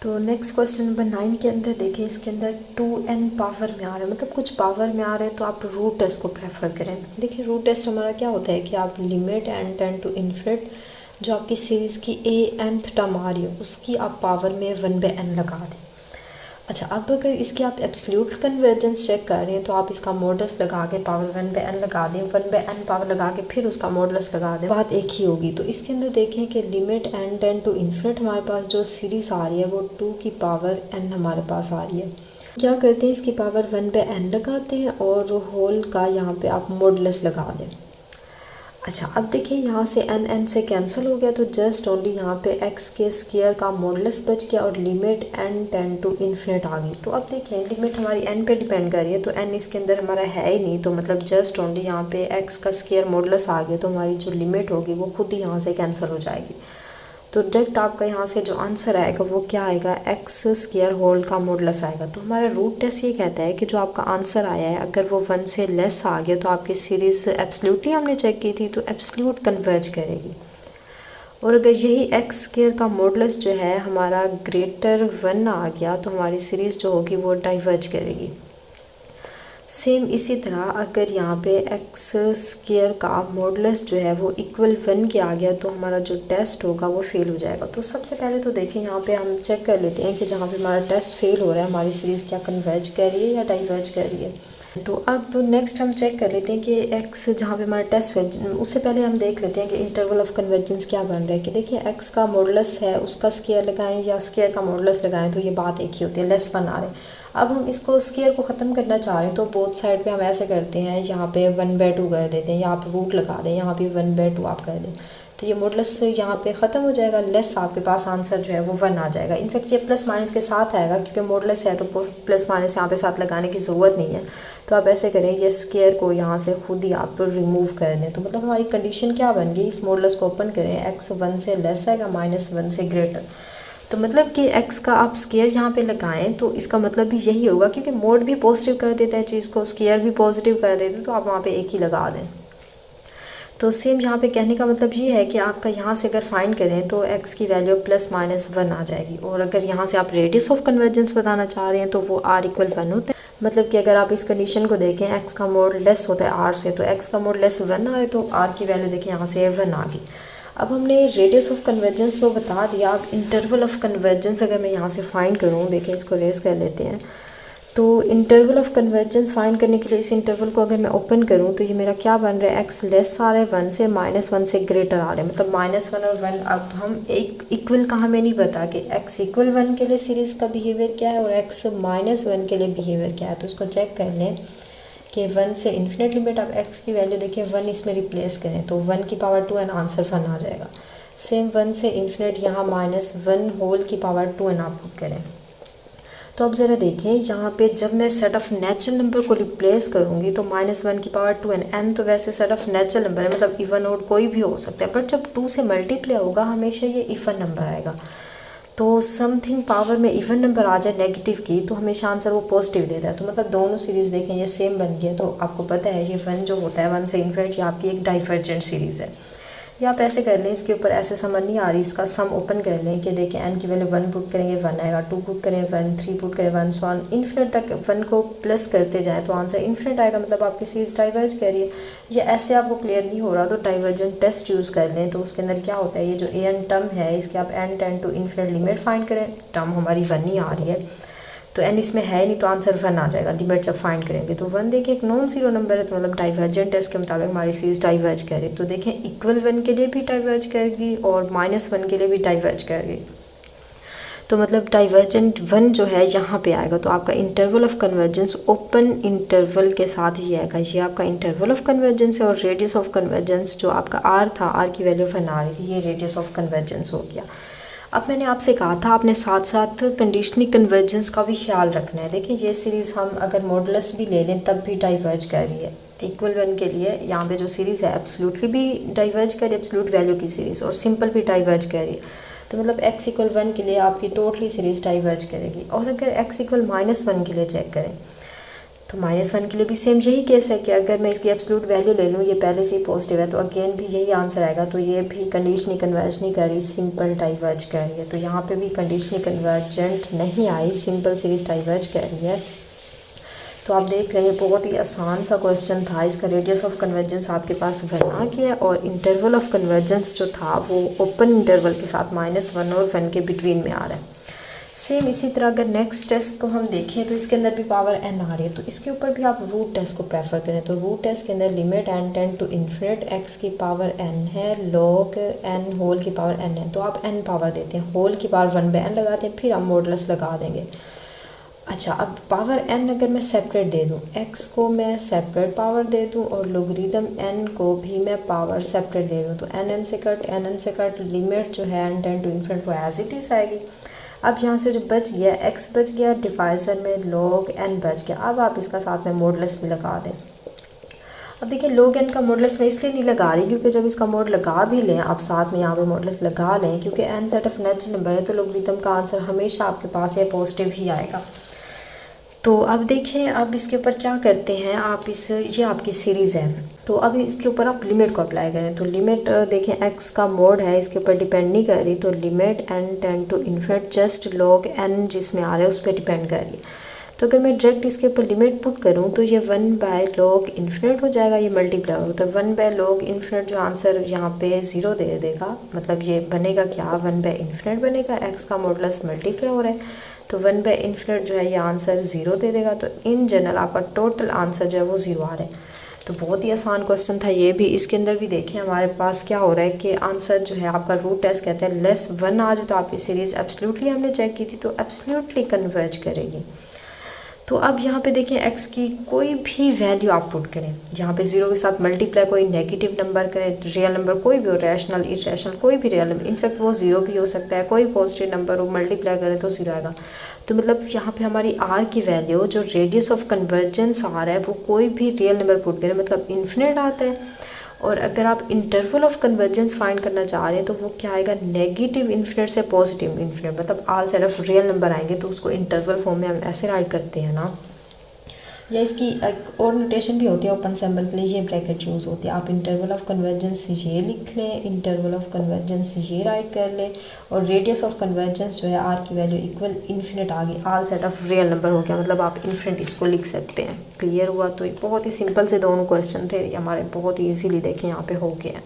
तो next question number 9 के अंदर देखिए, इसके अंदर 2n पावर में आ रहा है, मतलब कुछ पावर में आ रहा है, तो आप रूट टेस्ट को प्रेफर करें। देखिए रूट टेस्ट हमारा क्या होता है कि आप limit n tend to infinite जो आपकी सीरीज़ की nth टर्म आ रही है उसकी आप पावर में 1/n लगा दें। अच्छा, अब अगर इसकी आप एब्सोल्यूट कन्वर्जेंस चेक कर रहे हैं तो आप इसका मॉडल्स लगा के पावर 1/n लगा दें, 1/n पावर लगा के फिर उसका मॉडल्स लगा दें, बात एक ही होगी। तो इसके अंदर देखें कि limit n tend to infinite हमारे पास जो सीरीज़ आ रही है वो 2 की पावर n हमारे पास आ रही है। क्या करते हैं, इसकी पावर 1/n लगाते हैं और होल का यहाँ पे आप मॉडल्स लगा दें। अच्छा, अब देखिए यहाँ से n से कैंसिल हो गया तो जस्ट ओनली यहाँ पे x के स्क्वायर का मॉडुलस बच गया और limit n tend to infinite आ गई। तो अब देखिए लिमिट हमारी n पे डिपेंड कर रही है तो n इसके अंदर हमारा है ही नहीं, तो मतलब जस्ट ओनली यहाँ पे x का स्क्वायर मॉडुलस आ गया तो हमारी जो लिमिट होगी वो खुद ही यहाँ से कैंसिल हो जाएगी। तो डायरेक्ट आपका यहाँ से जो आंसर आएगा वो क्या आएगा, एक्स स्क्वायर होल का मॉडुलस आएगा। तो हमारा रूट टेस्ट ये कहता है कि जो आपका आंसर आया है अगर वो 1 से लेस आ गया तो आपकी सीरीज़ एब्सोल्युटली हमने चेक की थी तो एब्सोल्यूट कन्वर्ज करेगी, और अगर यही एक्स स्क्वायर का मॉडुलस जो है हमारा ग्रेटर 1 आ गया तो हमारी सीरीज़ जो होगी वो डाइवर्ज करेगी। सेम इसी तरह अगर यहाँ पे एक्स स्क्वायर का मॉडुलस जो है वो इक्वल 1 के आ गया तो हमारा जो टेस्ट होगा वो फेल हो जाएगा। तो सबसे पहले तो देखें यहाँ पे हम चेक कर लेते हैं कि जहाँ पे हमारा टेस्ट फेल हो रहा है हमारी सीरीज़ क्या कन्वर्ज कर रही है या डाइवर्ज कर रही है। तो अब नेक्स्ट हम चेक कर लेते हैं कि एक्स जहाँ पे हमारा टेस्ट फेल, उससे पहले हम देख लेते हैं कि इंटरवल ऑफ कन्वर्जेंस क्या बन रहा है। कि देखिए एक्स का मॉडुलस है उसका स्क्वायर लगाएं या स्क्वायर का मॉडुलस लगाएं तो ये बात एक ही होती है, लेस 1 आ रहे हैं। अब हम इसको स्क्वायर को ख़त्म करना चाह रहे हैं तो बोथ साइड पे हम ऐसे करते हैं, यहाँ पे 1/2 कर देते हैं या आप रूट लगा दें, यहाँ पे 1/2 आप कर दें तो ये मॉडुलस यहाँ पे ख़त्म हो जाएगा, लेस आपके पास आंसर जो है वो 1 आ जाएगा। इनफैक्ट ये प्लस माइनस के साथ आएगा क्योंकि मॉडुलस है तो प्लस माइनस यहाँ पे साथ लगाने की ज़रूरत नहीं है। तो आप ऐसे करें, ये स्क्वायर को यहाँ से खुद ही आप रिमूव कर दें। तो मतलब हमारी कंडीशन क्या बन गई, इस मॉडुलस को ओपन करें, x 1 से लेस आएगा -1 से ग्रेटर। तो मतलब कि x का आप स्क्वायर यहाँ पे लगाएं तो इसका मतलब भी यही होगा, क्योंकि मोड भी पॉजिटिव कर देता है चीज़ को, स्क्वायर भी पॉजिटिव कर देते, तो आप वहाँ पे एक ही लगा दें। तो सेम यहाँ पे कहने का मतलब ये है कि आपका यहाँ से अगर फाइंड करें तो x की वैल्यू +-1 आ जाएगी, और अगर यहाँ से आप रेडियस ऑफ कन्वर्जेंस बताना चाह रहे हैं तो वो r = 1 होता है। मतलब कि अगर आप इस कंडीशन को देखें x का मोड लेस होता है r से, तो x का मोड लेस 1 आ रहा है तो r की वैल्यू देखिए यहाँ से 1 आ गई। अब हमने रेडियस ऑफ कन्वर्जेंस को बता दिया, अब इंटरवल ऑफ कन्वर्जेंस अगर मैं यहाँ से फाइंड करूँ, देखिए इसको रेस कर लेते हैं। तो इंटरवल ऑफ कन्वर्जेंस फाइंड करने के लिए इस इंटरवल को अगर मैं ओपन करूँ तो ये मेरा क्या बन रहा है, x लेस आ रहा है 1 से, -1 से ग्रेटर आ रहा है, मतलब -1 और 1। अब हम एक इक्वल का हमें नहीं पता कि x = 1 के लिए सीरीज़ का बिहेवियर क्या है और x -1 के लिए बिहेवियर क्या है। तो इसको चेक कर लें कि 1 से इन्फिनिट लिमिट, अब x की वैल्यू देखिए 1 इसमें रिप्लेस करें तो 1 की पावर 2 एंड आंसर 1 आ जाएगा। सेम 1 से इन्फिनिट यहाँ -1 होल की पावर 2 एंड आप पुट करें। तो अब ज़रा देखें यहाँ पे जब मैं सेट ऑफ नेचुरल नंबर को रिप्लेस करूँगी तो -1 की पावर 2 एंड n तो वैसे सेट ऑफ नेचुरल नंबर है, मतलब इवन ऑड कोई भी हो सकता है, बट जब 2 से मल्टीप्लाई होगा हमेशा ये इवन नंबर आएगा। तो समथिंग पावर में इवन नंबर आ जाए नेगेटिव की तो हमेशा आंसर वो पॉजिटिव देता है। तो मतलब दोनों सीरीज़ देखें ये सेम बन गया, तो आपको पता है ये 1 जो होता है 1 से इन्फिनिट ये आपकी एक डाइवर्जेंट सीरीज़ है। या आप ऐसे कर लें, इसके ऊपर ऐसे समझ नहीं आ रही, इसका सम ओपन कर लें कि देखें n की वैल्यू 1 पुट करेंगे 1 आएगा, 2 पुट करें 1, 3 पुट करें 1, सो ऑन इन्फिनिट तक 1 को प्लस करते जाएँ तो आंसर इन्फिनिट आएगा, मतलब आपकी सीरीज़ डाइवर्ज कर रही है। या ऐसे आपको क्लियर नहीं हो रहा तो डाइवर्जेंट टेस्ट यूज़ कर लें। तो उसके अंदर क्या होता है, ये जो an टर्म है इसके आप n tend to infinite limit find करें, टर्म हमारी 1 ही आ रही है तो n इसमें है नहीं तो आंसर 1 आ जाएगा लिमिट जब फाइंड करेंगे। तो 1 देखिए एक नॉन ज़ीरो नंबर है तो मतलब डाइवर्जेंट है, इसके मुताबिक हमारी सीरीज़ डाइवर्ज करे। तो देखें इक्वल 1 के लिए भी डाइवर्ज करेगी और -1 के लिए भी डाइवर्ज करेगी। तो मतलब डाइवर्जेंट 1 जो है यहाँ पे आएगा तो आपका interval of convergence open interval के साथ ही आएगा। ये आपका इंटरवल ऑफ कन्वर्जेंस है और रेडियस ऑफ कन्वर्जेंस जो आपका r था, r की वैल्यू 1 आ रही थी, ये रेडियस ऑफ कन्वर्जेंस हो गया। अब मैंने आपसे कहा था आपने साथ साथ कंडीशनल कन्वर्जेंस का भी ख्याल रखना है। देखिए ये सीरीज़ हम अगर मॉडुलस भी ले लें तब भी डाइवर्ज कर रही है। इक्वल 1 के लिए यहाँ पे जो सीरीज़ है एब्सोल्युटली भी डाइवर्ज कर रही है, एब्सोल्यूट वैल्यू की सीरीज़, और सिंपल भी डाइवर्ज कर रही है। तो मतलब x = 1 के लिए आपकी टोटली सीरीज़ डाइवर्ज करेगी। और अगर x = -1 के लिए चेक करें तो -1 के लिए भी सेम यही केस है कि अगर मैं इसकी एब्सोल्यूट वैल्यू ले लूँ, ये पहले से ही पॉजिटिव है, तो अगेन भी यही आंसर आएगा। तो ये भी कंडीशनली कन्वर्ज नहीं कर रही, सिंपल डाइवर्ज कर रही है। तो यहाँ पे भी कंडीशनली कन्वर्जेंट नहीं आई, सिंपल सीरीज डाइवर्ज कर रही है। तो आप देख रहे हैं बहुत ही आसान सा क्वेश्चन था। इसका रेडियस ऑफ कन्वर्जेंस आपके पास 1 आ गया और इंटरवल ऑफ कन्वर्जेंस जो था वो ओपन इंटरवल के साथ -1 और 1 के बिटवीन में आ रहा है। सेम इसी तरह अगर नेक्स्ट टेस्ट को हम देखें तो इसके अंदर भी पावर n आ रही है, तो इसके ऊपर भी आप रूट टेस्ट को प्रेफर करें। तो रूट टेस्ट के अंदर limit n tend to infinite x की पावर n है, log n होल की पावर n है, तो आप n पावर देते हैं, होल की पावर 1/n लगाते हैं, फिर आप मॉडुलस लगा देंगे। अच्छा, अब पावर n अगर मैं सेपरेट दे दूँ, x को मैं सेपरेट पावर दे दूँ और लोगरिदम n को भी मैं पावर सेपरेट दे दूँ, तो n से कट लिमिट जो है n टेंड टू इन्फिनिट वो एज इट इज़ आएगी। अब यहाँ से जो बच गया x बच गया, डिवाइज़र में log n बच गया। अब आप इसका साथ में मॉडुलस भी लगा दें। अब देखिए log n का मॉडुलस मैं इसलिए नहीं लगा रही क्योंकि जब इसका मॉड लगा भी लें आप साथ में यहाँ पे मॉडुलस लगा लें, क्योंकि n set of natural number है तो लोगरिथम का आंसर हमेशा आपके पास ये पॉजिटिव ही आएगा। तो अब देखें, अब इसके ऊपर क्या करते हैं आप, ये आपकी सीरीज़ है, तो अब इसके ऊपर आप लिमिट को अप्लाई करें। तो लिमिट देखें x का मोड है, इसके ऊपर डिपेंड नहीं कर रही, तो limit n tend to infinite just log n जिसमें आ रहा है उस पर डिपेंड कर रही है। तो अगर मैं डायरेक्ट इसके ऊपर लिमिट पुट करूँ तो ये 1/log इन्फिनिट हो जाएगा, ये मल्टीप्लाई होगा, तो 1/log इन्फिनिट जो आंसर यहाँ पे 0 दे देगा, मतलब ये बनेगा क्या, 1/इन्फिनिट बनेगा, x का मॉडुलस मल्टीप्लाई हो रहा है तो 1/इन्फिनिट जो है ये आंसर 0 दे देगा। तो इन जनरल आपका टोटल आंसर जो है वो 0 आ रहा है। तो बहुत ही आसान क्वेश्चन था ये भी। इसके अंदर भी देखें हमारे पास क्या हो रहा है कि आंसर जो है आपका रूट टेस्ट कहते हैं <1 आ जाए तो आपकी सीरीज़ एब्सोल्युटली हमने चेक की थी तो एब्सोल्युटली कन्वर्ज करेगी। तो अब यहाँ पे देखें x की कोई भी वैल्यू आप पुट करें, यहाँ पे 0 के साथ मल्टीप्लाई, कोई नेगेटिव नंबर करें, रियल नंबर कोई भी हो, रैशनल इरेशनल कोई भी रियल नंबर, इनफैक्ट वो 0 भी हो सकता है, कोई पॉजिटिव नंबर हो, मल्टीप्लाई करें तो 0 आएगा। तो मतलब यहाँ पे हमारी r की वैल्यू जो रेडियस ऑफ कन्वर्जेंस आ रहा है वो कोई भी रियल नंबर पुट करें मतलब इन्फिनिट आता है। और अगर आप इंटरवल ऑफ कन्वर्जेंस फाइंड करना चाह रहे हैं तो वो क्या आएगा, नेगेटिव इन्फिनिट से पॉजिटिव इन्फिनिट, मतलब आल साइड ऑफ रियल नंबर आएंगे तो उसको इंटरवल फॉर्म में हम ऐसे राइट करते हैं ना। या इसकी एक और नोटेशन भी होती है ओपन सिंबल के लिए, ये ब्रैकेट यूज़ होती है। आप इंटरवल ऑफ कन्वर्जेंस ये लिख लें, इंटरवल ऑफ कन्वर्जेंस ये राइट कर लें और रेडियस ऑफ कन्वर्जेंस जो है आर की वैल्यू इक्वल इन्फिनिट आ गई, आल सेट ऑफ रियल नंबर हो गया, मतलब आप इन्फिनिट इसको लिख सकते हैं। क्लियर हुआ? तो बहुत ही सिंपल से दोनों क्वेश्चन थे हमारे, बहुत ही ईजीली देखें यहाँ पे हो गए हैं।